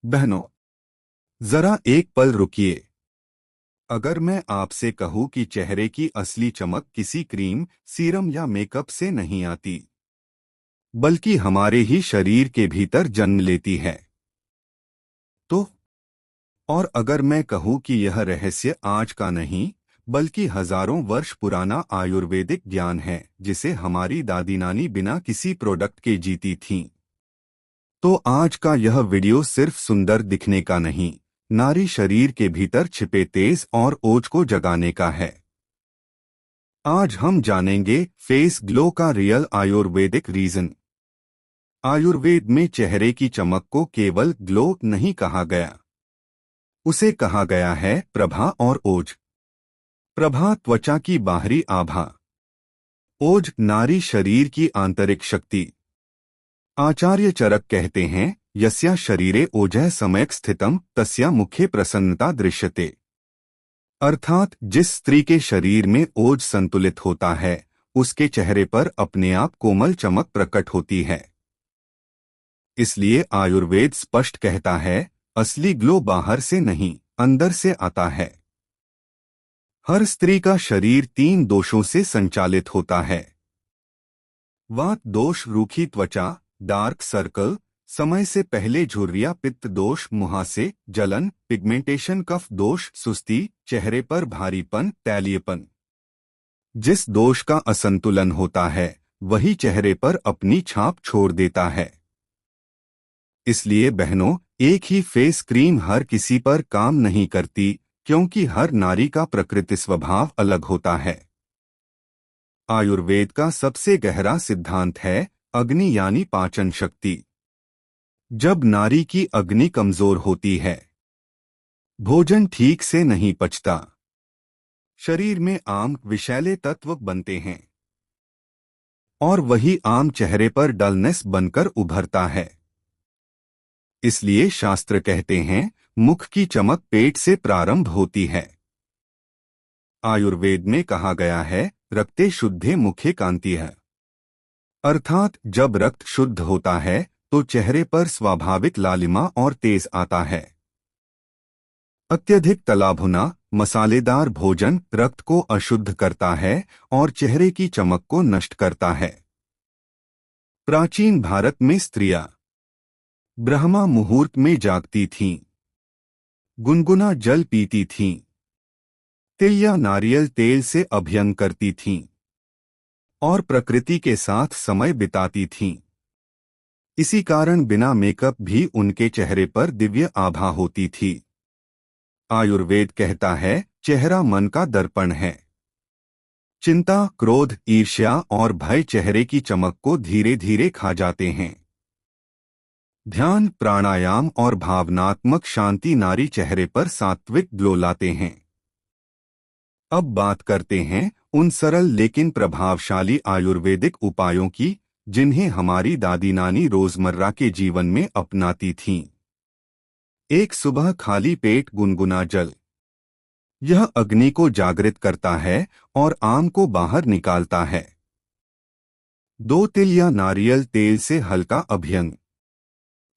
बहनों, जरा एक पल रुकिए। अगर मैं आपसे कहूं कि चेहरे की असली चमक किसी क्रीम, सीरम या मेकअप से नहीं आती, बल्कि हमारे ही शरीर के भीतर जन्म लेती है, तो और अगर मैं कहूं कि यह रहस्य आज का नहीं, बल्कि हजारों वर्ष पुराना आयुर्वेदिक ज्ञान है, जिसे हमारी दादी नानी बिना किसी प्रोडक्ट के जीती थीं, तो आज का यह वीडियो सिर्फ सुंदर दिखने का नहीं, नारी शरीर के भीतर छिपे तेज और ओज को जगाने का है। आज हम जानेंगे फेस ग्लो का रियल आयुर्वेदिक रीजन। आयुर्वेद में चेहरे की चमक को केवल ग्लो नहीं कहा गया, उसे कहा गया है प्रभा और ओज। प्रभा त्वचा की बाहरी आभा, ओज नारी शरीर की आंतरिक शक्ति। आचार्य चरक कहते हैं, यस्या शरीरे ओजः सम्यक् स्थितम तस्या मुखे प्रसन्नता दृश्यते। अर्थात जिस स्त्री के शरीर में ओज संतुलित होता है, उसके चेहरे पर अपने आप कोमल चमक प्रकट होती है। इसलिए आयुर्वेद स्पष्ट कहता है, असली ग्लो बाहर से नहीं, अंदर से आता है। हर स्त्री का शरीर 3 दोषों से संचालित होता है। वात दोष रूखी त्वचा, डार्क सर्कल, समय से पहले झुर्रियां, पित्त दोष मुहासे, जलन, पिगमेंटेशन, कफ दोष सुस्ती, चेहरे पर भारीपन, तैलीयपन। जिस दोष का असंतुलन होता है, वही चेहरे पर अपनी छाप छोड़ देता है। इसलिए बहनों, एक ही फेस क्रीम हर किसी पर काम नहीं करती, क्योंकि हर नारी का प्रकृति स्वभाव अलग होता है। आयुर्वेद का सबसे गहरा सिद्धांत है अग्नि यानी पाचन शक्ति। जब नारी की अग्नि कमजोर होती है, भोजन ठीक से नहीं पचता, शरीर में आम विषैले तत्व बनते हैं और वही आम चेहरे पर डलनेस बनकर उभरता है। इसलिए शास्त्र कहते हैं, मुख की चमक पेट से प्रारंभ होती है। आयुर्वेद में कहा गया है, रक्ते शुद्धे मुखे कांति है। अर्थात जब रक्त शुद्ध होता है, तो चेहरे पर स्वाभाविक लालिमा और तेज आता है। अत्यधिक तला भुना मसालेदार भोजन रक्त को अशुद्ध करता है और चेहरे की चमक को नष्ट करता है। प्राचीन भारत में स्त्रियां ब्रह्मा मुहूर्त में जागती थीं, गुनगुना जल पीती थीं, तिल या नारियल तेल से अभ्यंग करती थीं और प्रकृति के साथ समय बिताती थीं। इसी कारण बिना मेकअप भी उनके चेहरे पर दिव्य आभा होती थी। आयुर्वेद कहता है, चेहरा मन का दर्पण है। चिंता, क्रोध, ईर्ष्या और भय चेहरे की चमक को धीरे धीरे खा जाते हैं। ध्यान, प्राणायाम और भावनात्मक शांति नारी चेहरे पर सात्विक ग्लो लाते हैं। अब बात करते हैं उन सरल लेकिन प्रभावशाली आयुर्वेदिक उपायों की, जिन्हें हमारी दादी नानी रोजमर्रा के जीवन में अपनाती थीं। एक सुबह खाली पेट गुनगुना जल। यह अग्नि को जागृत करता है और आम को बाहर निकालता है। 2 तिल या नारियल तेल से हल्का अभ्यंग।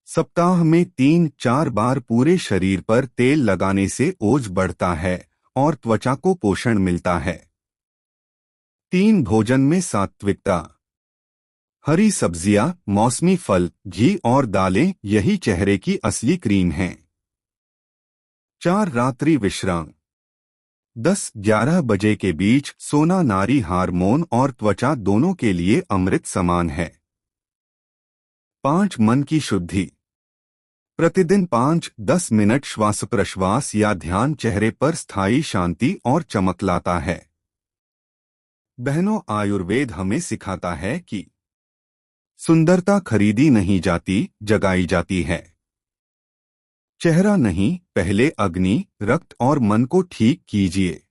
सप्ताह में 3-4 बार पूरे शरीर पर तेल लगाने से ओज बढ़ता है और त्वचा को पोषण मिलता है। 3 भोजन में सात्विकता। हरी सब्जियां, मौसमी फल, घी और दालें यही चेहरे की असली क्रीम हैं। 4 रात्रि विश्राम। 10-11 बजे के बीच सोना नारी हार्मोन और त्वचा दोनों के लिए अमृत समान है। 5 मन की शुद्धि। प्रतिदिन 5-10 मिनट श्वास प्रश्वास या ध्यान चेहरे पर स्थायी शांति और चमक लाता है। बहनों, आयुर्वेद हमें सिखाता है कि सुंदरता खरीदी नहीं जाती, जगाई जाती है। चेहरा नहीं, पहले अग्नि, रक्त और मन को ठीक कीजिए।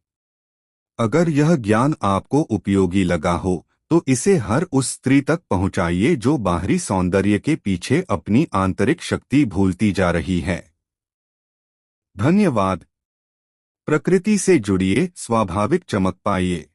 अगर यह ज्ञान आपको उपयोगी लगा हो, तो इसे हर उस स्त्री तक पहुंचाइए जो बाहरी सौंदर्य के पीछे अपनी आंतरिक शक्ति भूलती जा रही है। धन्यवाद। प्रकृति से जुड़िए, स्वाभाविक चमक पाइए।